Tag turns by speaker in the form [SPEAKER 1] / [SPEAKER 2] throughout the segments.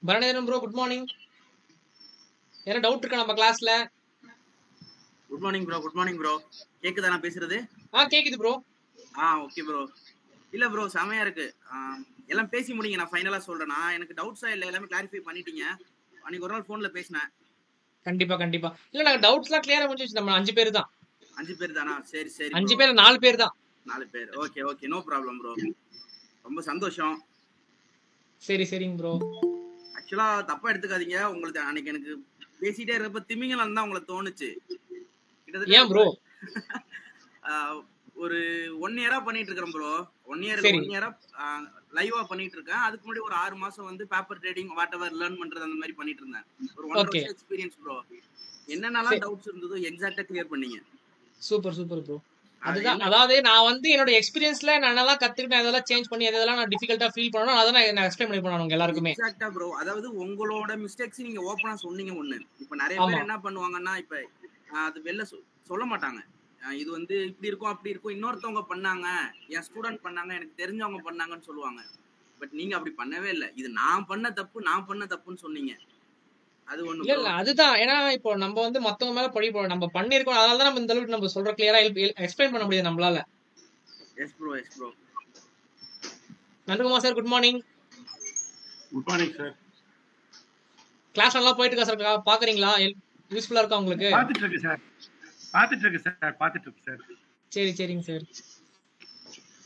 [SPEAKER 1] பரணேந்திரன் bro, good morning. என்ன doubt இருக்கா நம்ம கிளாஸ்ல?
[SPEAKER 2] Good morning bro. Good morning bro. கேக்குதா நான் பேசுறது?
[SPEAKER 1] கேக்குது ப்ரோ.
[SPEAKER 2] Okay bro. இல்ல ப்ரோ, செமையா இருக்கு. எல்லாம் பேசி முடிங்க, நான் ஃபைனலா சொல்றேன். எனக்கு டவுட்ஸா இல்ல, எல்லாமே கிளாரிஃபை பண்ணிட்டீங்க. அன்னைக்கு ஒரு நாள் போன்ல பேசினேன்.
[SPEAKER 1] கண்டிப்பா கண்டிப்பா. இல்ல நாங்க டவுட்ஸ்லாம் கிளியரா முடிஞ்சிச்சு. நம்ம 5 பேர் தான்.
[SPEAKER 2] 5 பேர் தானா? சரி சரி.
[SPEAKER 1] 5 பேர் 4 பேர் தான்.
[SPEAKER 2] 4 பேர். Okay okay, no problem bro. ரொம்ப சந்தோஷம்.
[SPEAKER 1] சரி சரிங்க ப்ரோ.
[SPEAKER 2] ஆக்சுவலா தப்பா எடுத்துக்காதீங்க. உங்களுக்கு அன்னைக்கு எனக்கு பேசிட்டே இருக்கப்ப திமிங்கலம் தான் உங்களுக்கு தோணுச்சு.
[SPEAKER 1] ஏன் ப்ரோ?
[SPEAKER 2] ஒரு 1 இயரா பண்ணிட்டு இருக்கேன் ப்ரோ. 1 இயரா லைவா பண்ணிட்டு இருக்கேன். அதுக்கு முன்னாடி ஒரு 6 மாசம் வந்து paper trading what ever learn பண்றது அந்த மாதிரி பண்ணிட்டு இருந்தேன். ஒரு 1.5 வருஷம் எக்ஸ்பீரியன்ஸ் ப்ரோ. என்னென்னலாம் டவுட்ஸ் இருந்ததோ எக்ஸாக்ட்டா கிளியர் பண்ணீங்க.
[SPEAKER 1] Super super bro. அதுதான், அதாவது நான் வந்து என்னோட எக்ஸ்பீரியன்ஸ்ல நான் என்னெல்லாம் கத்துக்கிட்டேன், அதெல்லாம் சேஞ்ச் பண்ணி அதெல்லாம் நான் டிஃபிகல்ட்டா ஃபீல் பண்ணனும், அத நான் எக்ஸ்பிளைன் பண்ணி பண்ணனும் எல்லாருக்குமே.
[SPEAKER 2] எக்ஸாக்ட்டா ப்ரோ. அதாவது உங்களோட மிஸ்டேக்ஸ் நீங்க ஓபனா சொன்னீங்க ஒண்ணு. இப்போ நிறைய பேர் என்ன பண்ணுவாங்கன்னா, இப்ப அது வெளில சொல்ல மாட்டாங்க. இது வந்து இப்படி இருக்கும் அப்படி இருக்கும், இன்னொருத்தவங்க பண்ணாங்க, என் ஸ்டூடெண்ட் பண்ணாங்க, எனக்கு தெரிஞ்சவங்க பண்ணாங்கன்னு சொல்லுவாங்க. பட் நீங்க அப்படி பண்ணவே இல்லை. இது நான் பண்ண தப்புன்னு சொன்னீங்க. அது ஒண்ணு ப்ரோ.
[SPEAKER 1] இல்ல அதுதான். ஏன்னா இப்போ நம்ம வந்து மத்தவங்க மேல பழி போட நம்ம பண்ணிருக்கோம், அதனால தான் நம்ம இந்த அளவுக்கு நம்ம சொல்ற கிளியரா எக்ஸ்பிளைன் பண்ண முடியாது நம்மளால.
[SPEAKER 2] Yes bro, yes bro.
[SPEAKER 1] Nandakumar sir, good morning.
[SPEAKER 3] Good morning sir.
[SPEAKER 1] Class நல்லா போயிட்டு இருக்கா சார்? பாக்குறீங்களா? யூஸ்ஃபுல்லா இருக்கா உங்களுக்கு?
[SPEAKER 3] பாத்துட்டு இருக்கு சார்.
[SPEAKER 1] சரி சரிங்க சார்.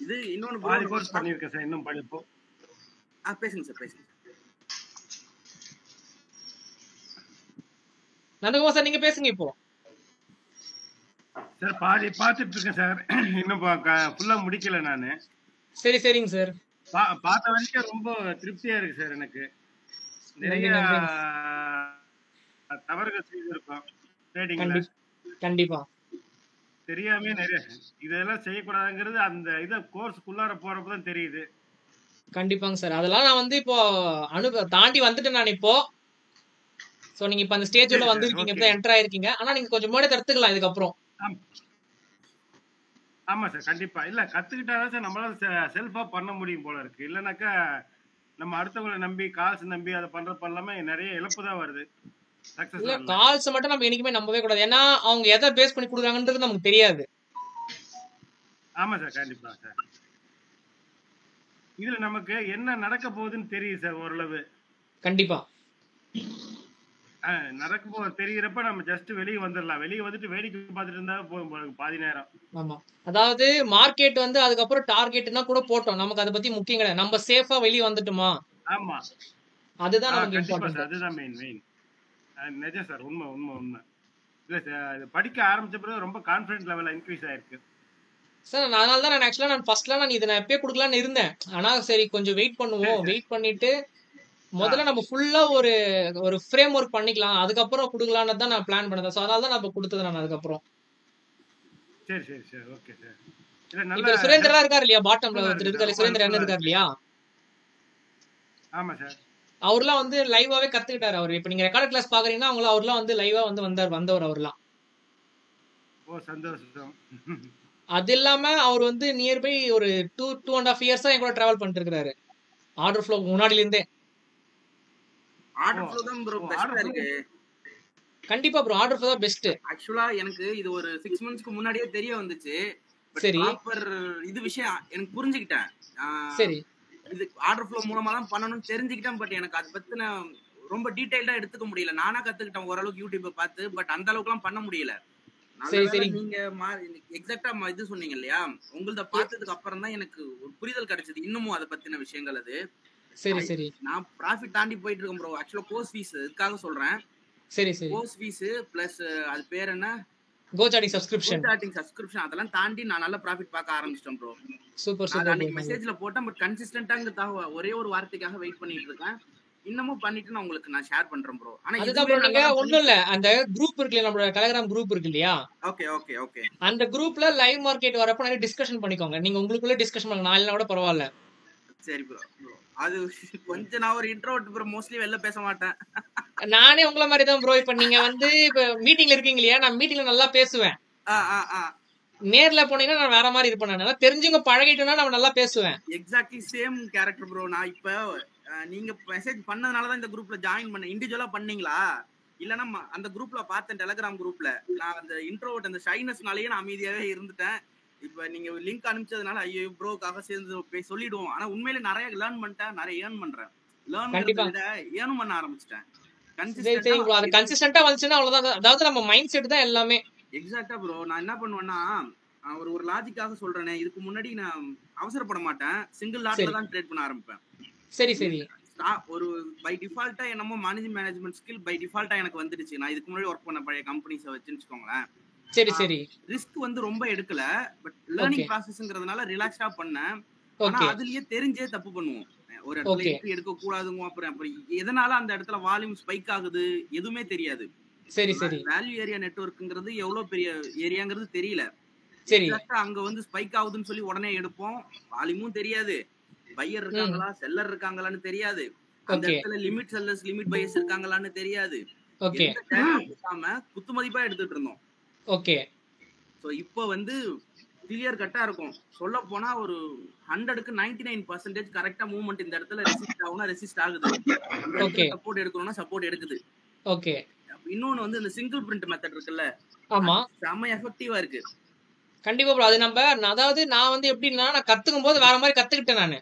[SPEAKER 2] இது இன்னொன்னு
[SPEAKER 3] பாதி கோர்ஸ் பண்ணிருக்கேன் சார், இன்னும் படிப்போம்.
[SPEAKER 2] பேசுங்க சார், பேசுங்க.
[SPEAKER 1] நந்தகுமார் சார், நீங்க பேசுங்க இப்போ.
[SPEAKER 3] சார் பாதி பாத்துட்டு இருக்கேன் சார், இன்னும் ஃபுல்லா முடிக்கல நானு.
[SPEAKER 1] சரி சரிங்க சார்.
[SPEAKER 3] பார்த்த வரைக்கும் ரொம்ப திருப்தியா இருக்கு சார். எனக்கு நிறைய தவறுகள் செய்திருக்கோம் ட்ரேடிங்ல.
[SPEAKER 1] கண்டிப்பா
[SPEAKER 3] தெரியாம நிறைய இதெல்லாம் செய்யக்கூடாதுங்கிறது அந்த இதை கோர்ஸ்க்குள்ளார போறப்பதான் தெரியுது.
[SPEAKER 1] கண்டிப்பாங்க சார். அதெல்லாம் நான் வந்து இப்போ தாண்டி வந்துட்டேன் நான் இப்போ. சோ நீங்க இப்ப அந்த ஸ்டேஜ் உள்ள வந்திருக்கீங்க, இப்ப என்டர் ஆயிருக்கீங்க. ஆனா நீங்க கொஞ்சம் முன்னாடி கத்துக்கலாம் இதுக்கு அப்புறம்.
[SPEAKER 3] ஆமா சார், கண்டிப்பா. இல்ல கத்துக்கிட்டாதான் சார் நம்மளால செல்ஃபா பண்ண முடியும் போல இருக்கு. இல்லைனாக்கா நம்ம அடுத்தவங்களை நம்பி காசு நம்பி அதை பண்றப்ப எல்லாமே நிறைய இழப்பு தான் வருது.
[SPEAKER 1] இல்ல கால்ஸ் மட்டும் நம்ம என்னைக்குமே நம்பவே கூடாது. ஏன்னா அவங்க எதை பேஸ் பண்ணி கொடுக்குறாங்கன்றது நமக்கு தெரியாது.
[SPEAKER 3] ஆமா சார், கண்டிப்பா சார். இதுல நமக்கு என்ன நடக்க போகுதுன்னு தெரியும் சார் ஓரளவு.
[SPEAKER 1] கண்டிப்பா
[SPEAKER 3] நடக்க போது தெரிகிறப்ப நம்ம ஜஸ்ட் வெளியே வந்துடலாம். வெளியே வந்துட்டு வேடிக்கை பார்த்துட்டு இருந்தா போதும் பாதி நேரம்.
[SPEAKER 1] ஆமா, அதாவது மார்க்கெட் வந்து அதுக்கப்புறம் டார்கெட்னா கூட போட்டோம், நமக்கு அதை பத்தி முக்கியம் கிடையாது. நம்ம சேஃபா வெளியே வந்துட்டுமா,
[SPEAKER 3] ஆமா,
[SPEAKER 1] அதுதான் நமக்கு இம்பார்ட்டன்ட்.
[SPEAKER 3] அதுதான் மெயின். நிஜம் சார், உண்மை உண்மை உண்மை. இல்ல சார், படிக்க ஆரம்பிச்ச பிறகு ரொம்ப கான்ஃபிடன்ஸ் லெவல் இன்க்ரீஸ் ஆயிருக்கு
[SPEAKER 1] சார். அதனால தான் நான் ஆக்சுவலா ஃபர்ஸ்ட்லாம் நான் இதை நான் எப்பயே கொடுக்கலான்னு இருந்தேன். ஆனா சரி கொஞ்சம் வெயிட் பண்ணுவோம், வெயிட் பண்ணிட்டு முதல்ல நம்ம ஃபுல்லா ஒரு ஃப்ரேம் ஒர்க் பண்ணிக்கலாம், அதுக்கப்புறம் கொடுக்கலான்னு தான் நான் பிளான் பண்ணேன். சோ அதனால தான் நான் இப்ப கொடுத்தது. நான் அதுக்கப்புறம்
[SPEAKER 3] சரி ஓகே சார்.
[SPEAKER 1] இப்ப சுரேந்திரா இருக்காரு இல்லையா, பாட்டம்ல ஒருத்தர் இருக்காரு, சுரேந்திரா என்ன இருக்காரு இல்லையா?
[SPEAKER 3] ஆமா சார்.
[SPEAKER 1] அவர்லாம் வந்து லைவாவே கத்துக்கிட்டாரு. அவர் இப்ப நீங்க ரெக்கார்ட் கிளாஸ் பாக்குறீங்கன்னா அவர்லாம் வந்து லைவா வந்து வந்தவர் அவர்லாம்.
[SPEAKER 3] ஓ சந்தோஷம்.
[SPEAKER 1] அது இல்லாம அவர் வந்து நியர்பை ஒரு 2.5 இயர்ஸா என் கூட டிராவல் பண்ணிட்டு இருக்காரு. ஆர்டர் ஃப்ளோ முன்னாடில இருந்தே.
[SPEAKER 2] ஆர்டர் ஃப்ளோ தான் ப்ரோ பெஸ்டா இருக்கு.
[SPEAKER 1] கண்டிப்பா ப்ரோ, ஆர்டர் ஃப்ளோ தான் பெஸ்ட்.
[SPEAKER 2] ஆக்சுவலா எனக்கு இது ஒரு 6 மந்த்ஸ்க்கு முன்னாடியே தெரிய வந்துச்சு.
[SPEAKER 1] சரி,
[SPEAKER 2] ப்ராப்பர் இது விஷயம் எனக்கு புரிஞ்சுக்கிட்டேன்.
[SPEAKER 1] சரி,
[SPEAKER 2] இது ஆர்டர் ஃப்ளோ மூலமா தான் பண்ணணும்னு தெரிஞ்சுக்கிட்டேன். பட் எனக்கு அதை பத்தின ரொம்ப டீடைல்டா எடுத்துக்க முடியல. நானா கத்துக்கிட்டேன் ஓரளவுக்கு யூடியூப் பார்த்து. பட் அந்த அளவுக்கு எல்லாம் பண்ண முடியல. நீங்க எக்ஸாக்டா இது சொன்னீங்க இல்லையா, உங்களத பார்த்ததுக்கு அப்புறம் தான் எனக்கு ஒரு புரிதல் கிடைச்சது. இன்னமும் அதை பத்தின விஷயங்கள். அது
[SPEAKER 1] சரி
[SPEAKER 2] நான் ப்ராஃபிட் தாண்டி போயிட்டு இருக்கேன் ப்ரோ. ஆக்சுவலா கோர்ஸ் ஃபீஸ் இதுக்காக சொல்றேன். சரி, கோர்ஸ் ஃபீஸ் பிளஸ் அது பேர் என்ன,
[SPEAKER 1] கோசார்டிங் சப்ஸ்கிரிப்ஷன்
[SPEAKER 2] அதெல்லாம் தாண்டி நான் நல்ல ப்ராஃபிட் பார்க்க ஆரம்பிச்சிட்டேன் ப்ரோ.
[SPEAKER 1] சூப்பர்.
[SPEAKER 2] அன்னைக்கு மெசேஜ்ல போட்டேன். பட் கன்சிஸ்டன்ட்டாங்கிறதுக்காக ஒரே ஒரு வார்த்தைக்காக வெயிட் பண்ணிட்டு இருக்கேன். இன்னமும் பண்ணிட்டு நான் உங்களுக்கு ஷேர் பண்றேன் ப்ரோ. ஆனா
[SPEAKER 1] அதுதான் ப்ரோ, நீங்க ஒண்ணும் இல்ல, அந்த குரூப் இருக்கு, நம்மளோட டெலிகிராம் குரூப் இருக்கு இல்லையா?
[SPEAKER 2] ஓகே. அந்த
[SPEAKER 1] குரூப்ல லைவ் மார்க்கெட் வரப்ப நிறைய டிஸ்கஷன் பண்ணிக்கோங்க. நீங்க உங்களுக்குள்ள டிஸ்கஷன் பண்ணுங்க, நாளைல கூட பரவாயில்ல.
[SPEAKER 2] சரி ப்ரோ. அது கொஞ்சம் நான் ஒரு இன்ட்ரோவர்ட் ப்ரோ, மோஸ்ட்லி வெளில பேச மாட்டேன்.
[SPEAKER 1] நானே உங்கள மாதிரி தான் ப்ரோ. இப்ப நீங்க வந்து இப்ப மீட்டிங்ல இருக்கீங்க இல்லையா, நான் மீட்டிங்ல நல்லா பேசுவேன். நேர்ல போனீங்கன்னா நான் வேற மாதிரி இருப்பேன். நான் தெரிஞ்சுங்க பழகிட்டேன்னா நான் நல்லா பேசுவேன்.
[SPEAKER 2] Exactly same character bro. நான் இப்ப நீங்க மெசேஜ் பண்ணதுனாலதான் இந்த குரூப்ல ஜாயின் பண்ண. இண்டிவிஜுவலா பண்ணீங்களா இல்லன்னா அந்த குரூப்ல பார்த்தேன், டெலிகிராம் குரூப்ல. நான் அந்த இன்ட்ரோவர்ட் அந்த ஷைனஸ்னாலேயே நான் அமைதியாவே இருந்துட்டேன். இப்ப நீங்க லிங்க் அனுப்பிச்சதுனால ஐயோ ப்ரோக்காக சேர்ந்து போய் சொல்லிடுவோம். ஆனா உண்மையிலே நிறைய லேர்ன் பண்ணிட்டேன், நிறைய ஏர்ன் பண்றேன். லேர்ன்ங்கிறத விட ஏர்ன் பண்ண ஆரம்பிச்சிட்டேன்.
[SPEAKER 1] கன்சிஸ்டன்டா வந்துச்சுன்னா அவ்வளவுதான். அதாவது நம்ம மைண்ட் செட் தான் எல்லாமே.
[SPEAKER 2] எக்ஸாக்டா ப்ரோ. நான் என்ன பண்ணுவேன்னா ஒரு லாஜிக்காக சொல்றேனே, இதுக்கு முன்னாடி நான் அவசரப்பட மாட்டேன், சிங்கிள் லாட்ல தான் ட்ரேட் பண்ண ஆரம்பிப்பேன்.
[SPEAKER 1] சரி சரி.
[SPEAKER 2] ஒரு பை டிஃபால்ட்டா என்னமோ மேனேஜ்மெண்ட் ஸ்கில் பை டிஃபால்ட்டா எனக்கு வந்துடுச்சு. நான் இதுக்கு முன்னாடி ஒர்க் பண்ண பழைய கம்பெனிஸை வச்சுக்கோங்களேன்.
[SPEAKER 1] சரி சரி.
[SPEAKER 2] ரிஸ்க் வந்து ரொம்ப எடுக்கல, பட் லேர்னிங் ப்ராசஸ்ங்கிறதுனால ரிலாக்ஸ்டா பண்ணேன். ஆனா அதுலயே தெரிஞ்சே தப்பு பண்ணுவோம். ஒரு இடத்துல என்ட்ரி எடுக்க கூடாதுங்க, அப்புறம் எதனால அந்த இடத்துல வால்யூம் ஸ்பைக் ஆகுது எதுவுமே தெரியாது.
[SPEAKER 1] சரி சரி.
[SPEAKER 2] வேல்யூ ஏரியா நெட்வொர்க்ங்கிறது எவ்வளவு பெரிய ஏரியாங்கிறது தெரியல.
[SPEAKER 1] சரி.
[SPEAKER 2] அங்க வந்து ஸ்பைக் ஆகுதுன்னு சொல்லி உடனே எடுப்போம். வால்யூமும் தெரியாது, பையர் இருக்காங்களா செல்லர் இருக்காங்களான்னு தெரியாது, அந்த இடத்துல லிமிட் செல்லர்ஸ் லிமிட் பையர்ஸ் இருக்காங்களான்னு தெரியாது. குத்து மதிப்பா எடுத்துட்டு இருந்தோம்.
[SPEAKER 1] ஓகே.
[SPEAKER 2] சோ இப்போ வந்து கிளியர் கட்டா இருக்கும். சொல்ல போனா ஒரு 100க்கு 99% கரெக்டா மூவ்மெண்ட் இந்த இடத்துல ரெசிஸ்ட் ஆகுனா ரெசிஸ்ட் ஆகுது. ஓகே. சப்போர்ட் எடுக்கணும்னா சப்போர்ட் எடுக்குது.
[SPEAKER 1] ஓகே.
[SPEAKER 2] இன்னொன்னு வந்து இந்த சிங்கிள் பிரிண்ட் மெத்தட் இருக்குல்ல,
[SPEAKER 1] ஆமா,
[SPEAKER 2] செம்ம எஃபெக்டிவா இருக்கு.
[SPEAKER 1] கண்டிப்பா ப்ரோ. அது அதாவது நான் வந்து எப்படின்னா, நான் கத்துக்கும் போது வேற மாதிரி கத்துக்கிட்டேன் நானு.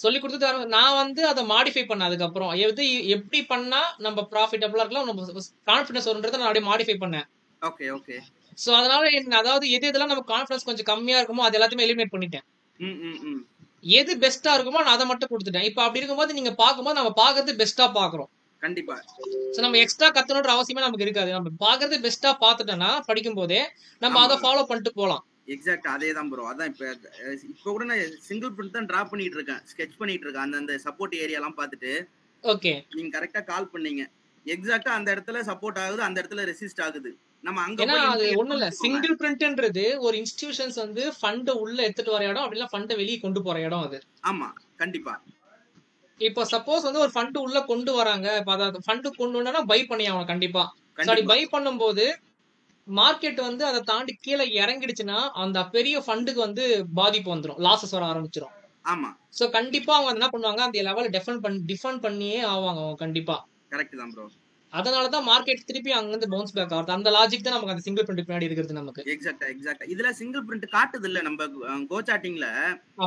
[SPEAKER 1] சொல்லி கொடுத்தது நான் வந்து அதை மாடிஃபை பண்ண. அதுக்கப்புறம் எது எப்படி பண்ணா நம்ம ப்ராஃபிட்டபிளா இருக்கலாம், நம்ம கான்ஃபிடன்ஸ் வரும்ன்றதை நான் அப்படியே மாடிஃபை பண்ணேன்.
[SPEAKER 2] Okay okay.
[SPEAKER 1] சோ அதனால அதாவது எதெல்லாம் நம்ம கான்ஃபிடன்ஸ் கொஞ்சம் கம்மியா இருக்குமோ அது எல்லாத்தையுமே எலிமினேட் பண்ணிட்டேன். எது பெஸ்டா இருக்குமோ நான் அதை மட்டும் கொடுத்துட்டேன். இப்ப அப்படி இருக்கும்போது நீங்க பாக்கும்போது நம்ம பாக்குறது பெஸ்டா பாக்குறோம். கண்டிப்பா. சோ நம்ம எக்ஸ்ட்ரா கத்தணும்ன்ற அவசியமே நமக்கு இருக்காது. நம்ம பாக்குறது பெஸ்டா பாத்துட்டோம்னா படிக்கும் போதே நம்ம அதை ஃபாலோ பண்ணிட்டு போலாம்.
[SPEAKER 2] எக்ஸாக்ட் அதேதான் ப்ரோ. அதான் இப்ப கூட நான் சிங்கிள் பிரிண்ட் தான் டிரா பண்ணிட்டு இருக்கேன், ஸ்கெட்ச் பண்ணிட்டு இருக்கேன். அந்த சப்போர்ட் ஏரியா எல்லாம் பார்த்துட்டு. ஓகே. நீங்க கரெக்டா கால் பண்ணீங்க. எக்ஸாக்ட்டா அந்த இடத்துல சப்போர்ட் ஆகுது, அந்த இடத்துல ரெசிஸ்ட் ஆகுது. நம்ம அங்க போய் அது ஒண்ணும் இல்ல.
[SPEAKER 1] சிங்கிள் பிரிண்ட்ன்றது ஒரு இன்ஸ்டிடியூஷன்ஸ் வந்து ஃபண்ட் உள்ள எடுத்துட்டு வர இடம், அப்படினா ஃபண்ட் வெளிய கொண்டு போற இடம் அது.
[SPEAKER 2] ஆமா, கண்டிப்பா.
[SPEAKER 1] இப்போ சப்போஸ் வந்து ஒரு ஃபண்ட் உள்ள கொண்டு வராங்க, இப்ப அத ஃபண்ட் கொண்டு வந்தா பை பண்ணி ஆகணும் கண்டிப்பா. சரி, பை பண்ணும்போது மார்க்கெட் வந்து அதை தாண்டி கீழே இறங்கிடுச்சுன்னா அந்த பெரிய ஃபண்டுக்கு வந்து பாதிப்பு வந்துரும், லாசஸ் வர ஆரம்பிச்சிரும்.
[SPEAKER 2] ஆமா.
[SPEAKER 1] சோ கண்டிப்பா அவங்க என்ன பண்ணுவாங்க, அந்த லெவல டிஃபெண்ட் பண்ணியே ஆவாங்க அவங்க கண்டிப்பா.
[SPEAKER 2] கரெக்ட் தான் ப்ரோ.
[SPEAKER 1] அதனாலதான் மார்க்கெட் திருப்பி அங்க இருந்து பவுன்ஸ் பேக் ஆகுது. அந்த லாஜிக் தான் நமக்கு அந்த சிங்கிள் பிரிண்ட் பின்னாடி இருக்குது நமக்கு.
[SPEAKER 2] எக்ஸாக்ட்டா. இதுல சிங்கிள் பிரிண்ட் காட்டுது இல்ல நம்ம கோ சார்ட்டிங்ல.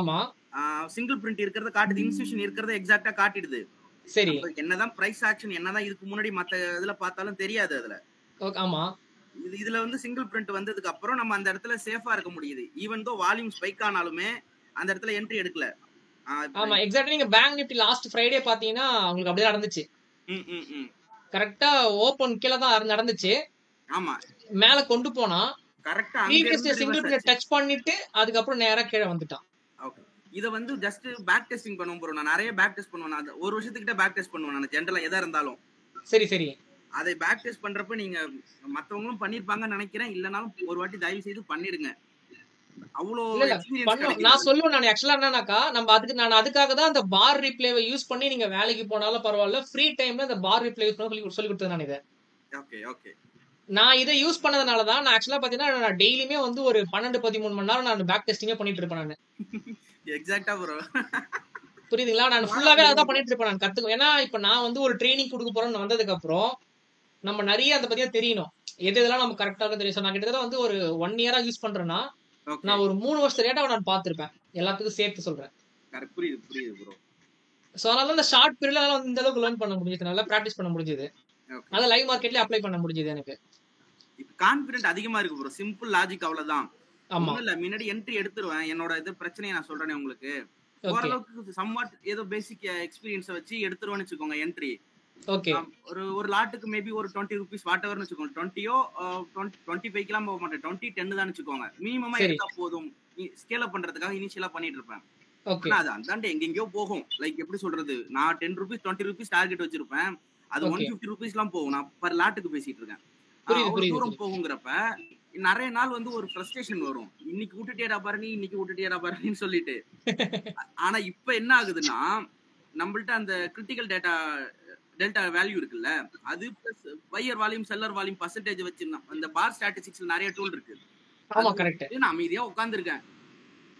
[SPEAKER 1] ஆமா,
[SPEAKER 2] சிங்கிள் பிரிண்ட் இருக்கிறத காட்டுது, இன்ஸ்டிடியூஷன் இருக்கிறத எக்ஸாக்ட்டா காட்டிடுது.
[SPEAKER 1] சரி.
[SPEAKER 2] என்னதான் பிரைஸ் ஆக்ஷன் என்னதான் இதுக்கு முன்னாடி மத்த இதுல பார்த்தாலும் தெரியாது அதுல.
[SPEAKER 1] ஆமா.
[SPEAKER 2] இதுல வந்து சிங்கிள் பிரிண்ட் வந்ததுக்கு அப்புறம் நம்ம அந்த இடத்துல சேஃபா இருக்க முடியுது. ஈவன் தோ வால்யூம் ஸ்பைக் ஆனாலுமே அந்த இடத்துல என்ட்ரி எடுக்கல.
[SPEAKER 1] ஆமா, எக்ஸாக்ட்டா. நீங்க பேங்க் நிஃப்டி லாஸ்ட் ஃப்ரைடே பாத்தீங்கன்னா உங்களுக்கு அப்படியே நடந்துச்சு. கரெக்ட்டா ஓபன் கீழ தான் நடந்துச்சு. ஆமா, மேல கொண்டு போனா கரெக்ட்டா ப்ரீவியஸ் சிங்கிள் பிரிண்ட் டச் பண்ணிட்டு அதுக்கு அப்புறம் நேரா கீழ வந்துட்டான்.
[SPEAKER 2] ஓகே. இத வந்து ஜஸ்ட் பேக் டெஸ்டிங் பண்ணுவோம் ப்ரோ. நான் நிறைய பேக் டெஸ்ட் பண்ணுவேன். நான் ஒரு வருஷத்துக்கிட்ட பேக் டெஸ்ட் பண்ணுவேன் நான் ஜெனரலா எதா இருந்தாலும்.
[SPEAKER 1] சரி சரி.
[SPEAKER 2] அதை பேக் டெஸ்ட் பண்றப்ப நீங்க மத்தவங்களும் பண்ணிருப்பாங்கன்னு நினைக்கிறேன். இல்லனாலும் ஒரு வாட்டி தயவு செய்து பண்ணிடுங்க. அவ்வளோ
[SPEAKER 1] நான் சொல்லுவேன். நான் ஆக்சுவலா என்னன்னாக்கா, நான் அதுக்காக தான் அந்த பார் ரிப்ளேவை யூஸ் பண்ணி நீங்க வேலைக்கு போனாலும் பரவாயில்ல, ஃப்ரீ டைம்ல அந்த பார் ரிப்ளே யூஸ் பண்ணி சொல்லி கொடுத்தேன் நான் இதை.
[SPEAKER 2] Okay okay.
[SPEAKER 1] நான் இதை யூஸ் பண்ணதுனால தான் நான் ஆக்சுவலா பாத்தீங்கன்னா நான் டெய்லியுமே வந்து ஒரு 12-13 மணி நேரம் நான் பேக் டெஸ்டிங்கே பண்ணிட்டு இருப்பேன் நான்.
[SPEAKER 2] எக்ஸாக்ட்டா ப்ரோ.
[SPEAKER 1] புரியுதுங்களா? நான் ஃபுல்லாவே அதான் பண்ணிட்டு இருப்பேன் நான் கத்துக்க. ஏன்னா இப்ப நான் வந்து ஒரு ட்ரைனிங் கொடுக்க போறேன்னு வந்ததுக்கு அப்புறம் நம்ம நிறைய அதை பத்தியா தெரியணும், எதெல்லாம் நம்ம கரெக்டா தெரியும். நான் கிட்டத்தட்ட வந்து ஒரு 1 இயரா யூஸ் பண்றேன்னா நான் ஒரு 3 வருஷம் டேட்டாவை நான் பார்த்திருப்பேன், எல்லாத்துக்கும் சேர்த்து சொல்றேன்.
[SPEAKER 2] புரியுது ப்ரோ.
[SPEAKER 1] சோ அதனால இந்த ஷார்ட் பீரியட்ல வந்து இந்த அளவுக்கு லேர்ன் பண்ண முடிஞ்சது, நல்லா பிராக்டிஸ் பண்ண முடிஞ்சது. அத லைவ் மார்க்கெட்ல அப்ளை பண்ண முடிஞ்சது எனக்கு.
[SPEAKER 2] இப்ப கான்ஃபிடன்ட் அதிகமா இருக்கு ப்ரோ. சிம்பிள் லாஜிக் அவ்வளவுதான். ஒண்ணும் இல்ல, முன்னாடி என்ட்ரி எடுத்துருவேன். என்னோட இது பிரச்சனையை நான் சொல்றேனே உங்களுக்கு. ஓரளவுக்கு சம்வாட் ஏதோ பேசிக் எக்ஸ்பீரியன்ஸை வச்சு எடுத்துருவேன்னு வச்சுக்கோங்க என்ட்ரி. ஓகே. ஒரு லாட்டுக்கு மேபி ஒரு 20 ரூபீஸ் வாட் எவர்னு வச்சுக்கோங்க. 20யோ 25க்குலாம் போக மாட்டேன், 20 10 தான் வச்சுக்கோங்க. மினிமமா எடுத்தா போதும். ஸ்கேல் அப் பண்றதுக்காக இனிஷியலா பண்ணிட்டு இருப்பேன். அது அந்தாண்ட எங்கெங்கயோ போகும். லைக் எப்படி சொல்றது, நான் 10 ரூபீஸ் 20 ரூபீஸ் டார்கெட் வச்சிருப்பேன், அது 150 ரூபீஸ் எல்லாம் போகும். நான் பர் லாட்டுக்கு பேசிட்டு இருக்கேன். அவ்வளவு தூரம் போகுங்கிறப்ப நிறைய நாள் வந்து ஒரு ஃப்ரஸ்ட்ரேஷன் வரும். இன்னைக்கு விட்டுட்டேடா பாரு, இன்னைக்கு விட்டுட்டேடா பாருன்னு சொல்லிட்டு. ஆனா இப்ப என்ன ஆகுதுன்னா, நம்மள்ட்ட அந்த கிரிட்டிக்கல் டெல்டா வேல்யூ இருக்குல்ல, அது plus buyer volume seller volume percentage வச்சிருந்தோம். அந்த பார் ஸ்டாட்டிஸ்டிக்ஸ்ல நிறைய டூல் இருக்கு. ஆமா, கரெக்ட். நான் அமைதியா உட்கார்ந்துருக்கேன்.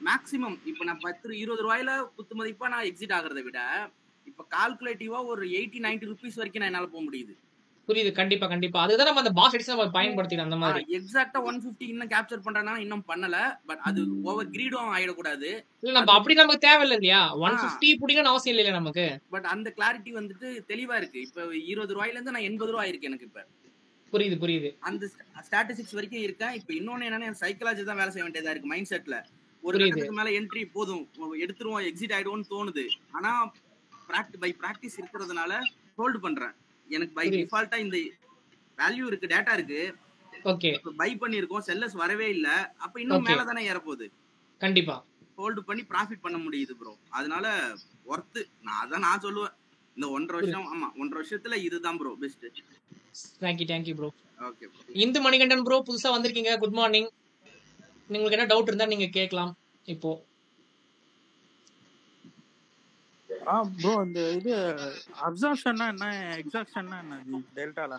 [SPEAKER 2] மேக்ஸிமம் இப்ப நான் 10-20 குத்து மதிப்பா நான் எக்ஸிட் ஆகுறதை விட இப்ப கால்குலேட்டிவா ஒரு 80-90 ருபீஸ் வரைக்கும் நான் என்னால போக முடியுது.
[SPEAKER 1] புரியுது. கண்டிப்பா, கண்டிப்பா. அதுதான் நம்ம அந்த பாஸ் எடிஷன் நம்ம பயன்படுத்திக்கணும் அந்த மாதிரி.
[SPEAKER 2] எக்ஸாக்ட்டா 150 இன்னும் கேப்சர் பண்றேன்னா இன்னும் பண்ணல. பட் அது ஓவர் கிரீடும் ஆயிடக்கூடாது.
[SPEAKER 1] இல்ல நம்ம அப்படி நமக்கு தேவையில்ல இல்லையா? 150 புடிக்கணும்னு அவசியம் இல்லையா நமக்கு?
[SPEAKER 2] பட் அந்த கிளாரிட்டி வந்துட்டு தெளிவா இருக்கு. இப்ப ₹20 இருந்து நான் ₹80 ஆயிருக்கு எனக்கு இப்ப.
[SPEAKER 1] புரியுது, புரியுது.
[SPEAKER 2] அந்த ஸ்டாட்டிஸ்டிக்ஸ் வரைக்கும் இருக்கேன். இப்ப இன்னொன்னு என்னன்னா என் சைக்காலஜி தான் வேலை செய்ய வேண்டியதா இருக்கு மைண்ட் செட்ல. ஒரு
[SPEAKER 1] புரியுது.
[SPEAKER 2] கட்டத்துக்கு மேல என்ட்ரி போதும் எடுத்துருவோம் எக்ஸிட் ஆயிடுவோம்னு தோணுது. ஆனா பை பிராக்டிஸ் இருக்கிறதுனால ஹோல்ட் பண்றேன். எனக்கு பை
[SPEAKER 1] புரியுது.
[SPEAKER 2] டிஃபால்ட்டா இந்த வேல்யூ இருக்கு, டேட்டா இருக்கு.
[SPEAKER 1] ஓகே.
[SPEAKER 2] பை பண்ணியிருக்கோம், செல்லர்ஸ் வரவே இல்ல. அப்ப இன்னும்
[SPEAKER 1] ஓகே.
[SPEAKER 2] மேல தானே ஏற போகுது.
[SPEAKER 1] கண்டிப்பா.
[SPEAKER 2] ஹோல்டு பண்ணி ப்ராஃபிட் பண்ண முடியுது ப்ரோ. அதனால ஒர்த்து. நான் சொல்லுவேன். இந்த 1.5 வருஷம், ஆமா 1.5 வருஷத்துல இதுதான் bro best.
[SPEAKER 1] Thank you bro.
[SPEAKER 2] Okay bro.
[SPEAKER 1] Hindu Manikandan bro புதுசா வந்திருக்கீங்க. Good morning. உங்களுக்கு என்ன டவுட் இருந்தா நீங்க கேட்கலாம் இப்போ.
[SPEAKER 4] ப்ரோ இந்த இது அப்சார்ப்ஷன்னா என்ன, எக்ஸாக்ஷன்னா என்ன டெல்டால?